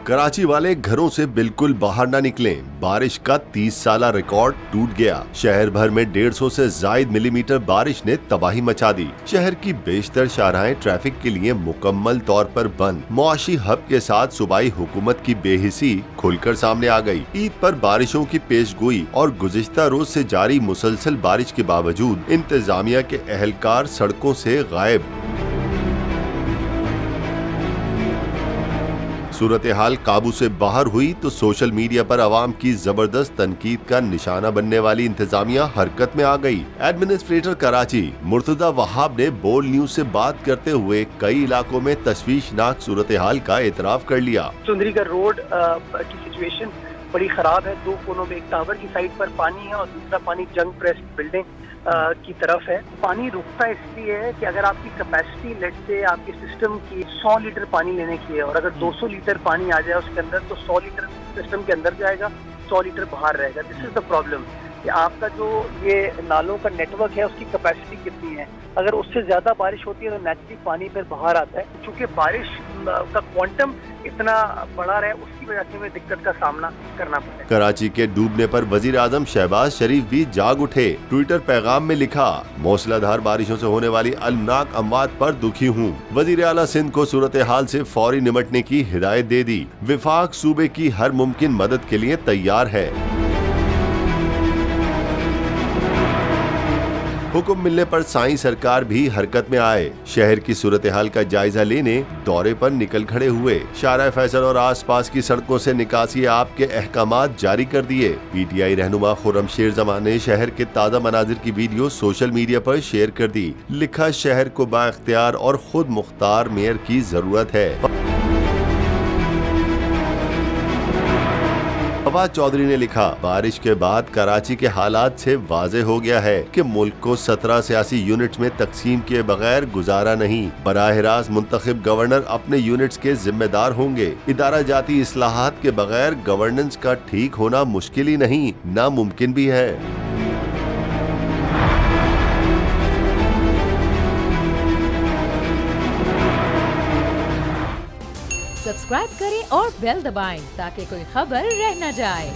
कराची वाले घरों से बिल्कुल बाहर न निकलें। बारिश का 30 साला रिकॉर्ड टूट गया। शहर भर में 150 से ज्यादा मिलीमीटर बारिश ने तबाही मचा दी। शहर की बेशतर शाहराहें ट्रैफिक के लिए मुकम्मल तौर पर बंद। मुआशी हब के साथ सूबाई हुकूमत की बेहिसी खुलकर सामने आ गई। ईद पर बारिशों की पेशगोई और गुज़िश्ता रोज से जारी मुसलसल बारिश के बावजूद इंतजामिया के एहलकार सड़कों से गायब। सूरत हाल काबू से बाहर हुई तो सोशल मीडिया पर आवाम की जबरदस्त तनकीद का निशाना बनने वाली इंतजामिया हरकत में आ गई। एडमिनिस्ट्रेटर कराची मुर्तजा वहाब ने बोल न्यूज से बात करते हुए कई इलाकों में तशवीशनाक सूरत हाल का एतराफ कर लिया। चुंदरीगढ़ रोड की सिचुएशन बड़ी खराब है। 2 कोनों में एक टावर की साइड पर पानी है और दूसरा पानी जंग प्रेस बिल्डिंग की तरफ है। पानी रुकता इसलिए है कि अगर आपकी कैपेसिटी लेट से आपके सिस्टम की 100 लीटर पानी लेने की है और अगर 200 लीटर पानी आ जाए उसके अंदर तो 100 लीटर सिस्टम के अंदर जाएगा, 100 लीटर बाहर रहेगा। दिस इज द प्रॉब्लम कि आपका जो ये नालों का नेटवर्क है उसकी कैपेसिटी कितनी है। अगर उससे ज्यादा बारिश होती है तो नेचुरली पानी फिर बाहर आता है। चूंकि बारिश का क्वांटम इतना बड़ा है उसकी वजह से हमें दिक्कत का सामना करना पड़े। कराची के डूबने पर वजीर आजम शहबाज शरीफ भी जाग उठे। ट्विटर पैगाम में लिखा, मूसलाधार बारिशों से होने वाली अलनाक अमवात पर दुखी हूँ। वजीर आला सिंध को सूरत हाल से फौरी निमटने की हिदायत दे दी। विफाक सूबे की हर मुमकिन मदद के लिए तैयार है। हुक्म मिलने पर साईं सरकार भी हरकत में आए। शहर की सूरत हाल का जायजा लेने दौरे पर निकल खड़े हुए। शारा फैसल और आसपास की सड़कों से निकासी आप के अहकामात जारी कर दिए। पीटीआई रहनुमा खुर्रम शेर जमां ने शहर के ताज़ा मनाजिर की वीडियो सोशल मीडिया पर शेयर कर दी। लिखा, शहर को बाइख्तियार और खुद मुख्तार मेयर की जरूरत है। फवाद चौधरी ने लिखा, बारिश के बाद कराची के हालात से वाज़े हो गया है कि मुल्क को 17 सियासी यूनिट्स में तकसीम किए बगैर गुजारा नहीं। बराह रास्त मुंतखब गवर्नर अपने यूनिट्स के जिम्मेदार होंगे। इदारा जाती इस्लाहात के बगैर गवर्नेंस का ठीक होना मुश्किल ही नहीं, नामुमकिन भी है। सब्सक्राइब करें और बेल दबाएं ताकि कोई खबर रह न जाए।